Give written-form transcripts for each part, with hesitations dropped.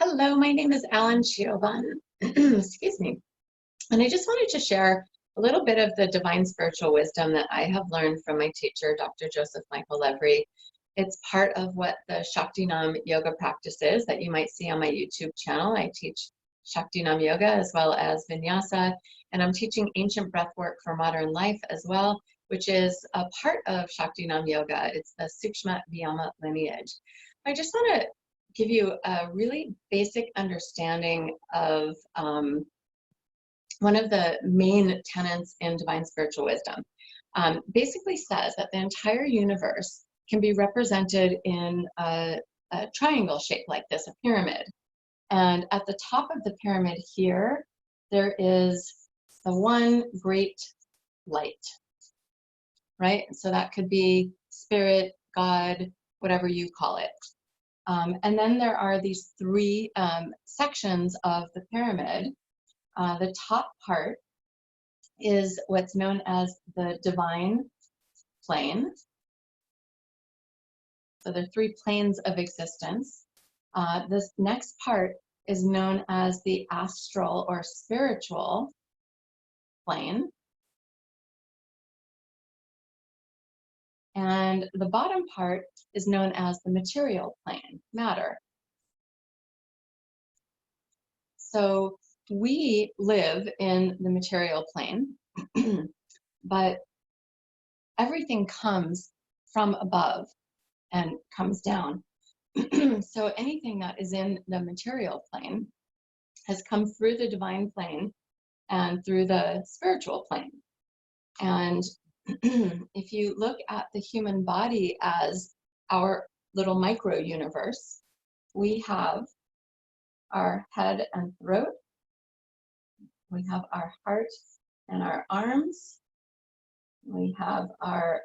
Hello, my name is Allyn Cioban. Excuse me. And I just wanted to share a little bit of the divine spiritual wisdom that I have learned from my teacher, Dr. Michael Levry. It's part of what the Naam yoga practice is that you might see on my YouTube channel. I teach Naam yoga as well as vinyasa, and I'm teaching ancient breath work for modern life as well, which is a part of Naam yoga. It's the Sukshma Vyama lineage. I just want to give you a really basic understanding of one of the main tenets in divine spiritual wisdom. Basically says that the entire universe can be represented in a triangle shape like this, a pyramid. And at the top of the pyramid here, there is the one great light, right? So that could be spirit, God, whatever you call it. And then there are these three sections of the pyramid. The top part is what's known as the divine plane. So there are three planes of existence. This next part is known as the astral or spiritual plane. And the bottom part is known as the material plane, matter. So we live in the material plane, but everything comes from above and comes down. So anything that is in the material plane has come through the divine plane and through the spiritual plane. And if you look at the human body as our little micro universe, we have our head and throat, we have our heart and our arms, we have our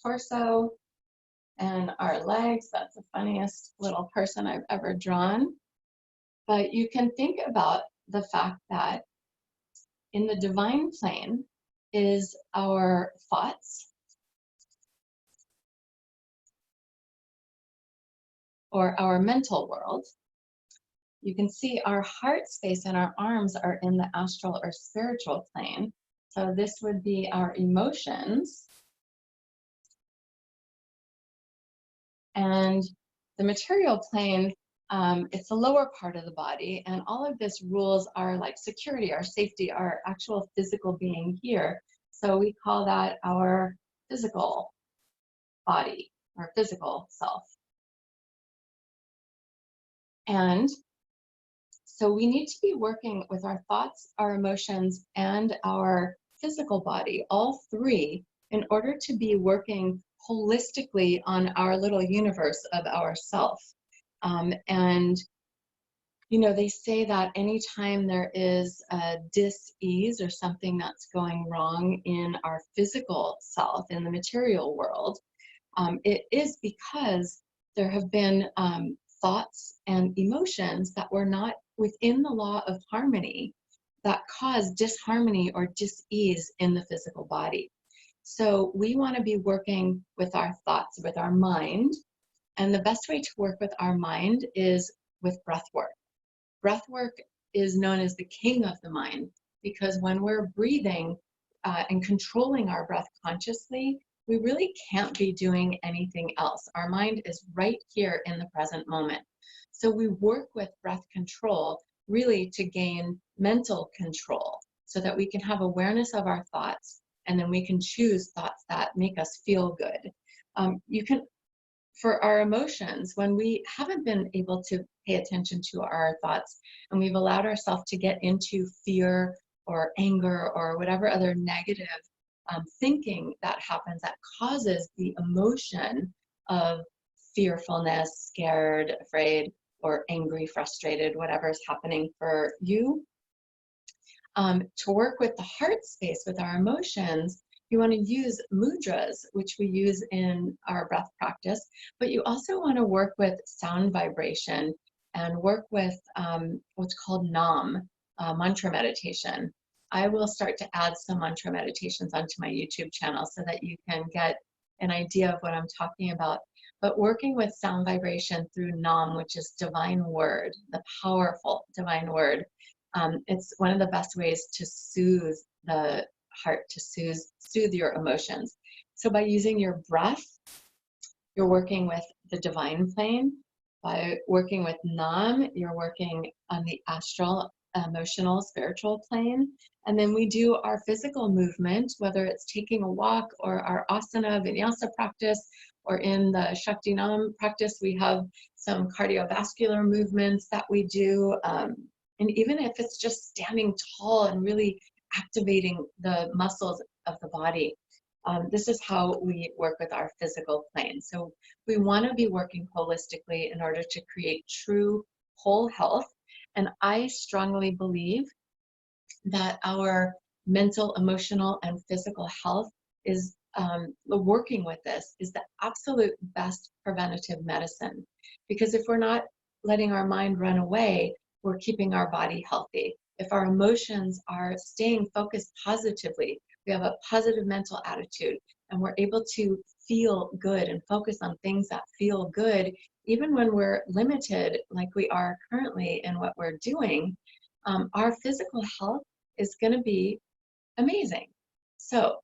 torso and our legs. That's the funniest little person I've ever drawn. But you can think about the fact that in the divine plane is our thoughts, or our mental world. You can see our heart space and our arms are in the astral or spiritual plane. So this would be our emotions. And the material plane, it's the lower part of the body, and all of this rules our like security, our safety, our actual physical being here. So we call that our physical body, or physical self. And so we need to be working with our thoughts, our emotions, and our physical body, all three, in order to be working holistically on our little universe of ourself. And you know, they say that anytime there is a dis-ease or something that's going wrong in our physical self, in the material world, it is because there have been thoughts and emotions that were not within the law of harmony that cause disharmony or dis-ease in the physical body. So we want to be working with our thoughts, with our mind. And the best way to work with our mind is with breath work. Breath work is known as the king of the mind, because when we're breathing and controlling our breath consciously, we really can't be doing anything else. Our mind is right here in the present moment. So we work with breath control really to gain mental control so that we can have awareness of our thoughts, and then we can choose thoughts that make us feel good. You can, for our emotions, when we haven't been able to pay attention to our thoughts and we've allowed ourselves to get into fear or anger or whatever other negative thinking that happens that causes the emotion of fearfulness, scared, afraid, or angry, frustrated, whatever is happening for you. To work with the heart space, with our emotions, you want to use mudras, which we use in our breath practice, but you also want to work with sound vibration and work with what's called Naam, mantra meditation. I will start to add some mantra meditations onto my YouTube channel so that you can get an idea of what I'm talking about. but working with sound vibration through Naam, which is divine word, the powerful divine word. It's one of the best ways to soothe the heart, to soothe your emotions. So by using your breath, you're working with the divine plane. By working with Naam, you're working on the astral, emotional, spiritual plane. And then we do our physical movement, whether it's taking a walk or our asana, vinyasa practice, or in the Shakti Naam practice, we have some cardiovascular movements that we do. And even if it's just standing tall and really activating the muscles of the body, this is how we work with our physical plane. So we want to be working holistically in order to create true whole health. And I strongly believe that our mental, emotional, and physical health is working with this is the absolute best preventative medicine. Because if we're not letting our mind run away, we're keeping our body healthy. If our emotions are staying focused positively, we have a positive mental attitude, and we're able to feel good and focus on things that feel good, even when we're limited like we are currently in what we're doing, our physical health is going to be amazing. So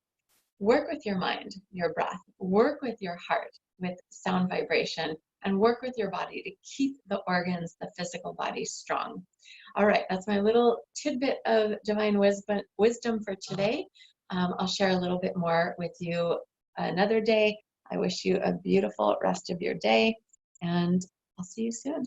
work with your mind, your breath, work with your heart with sound vibration, and work with your body to keep the organs, the physical body strong. All right, that's my little tidbit of divine wisdom for today. I'll share a little bit more with you another day. I wish you a beautiful rest of your day, and I'll see you soon.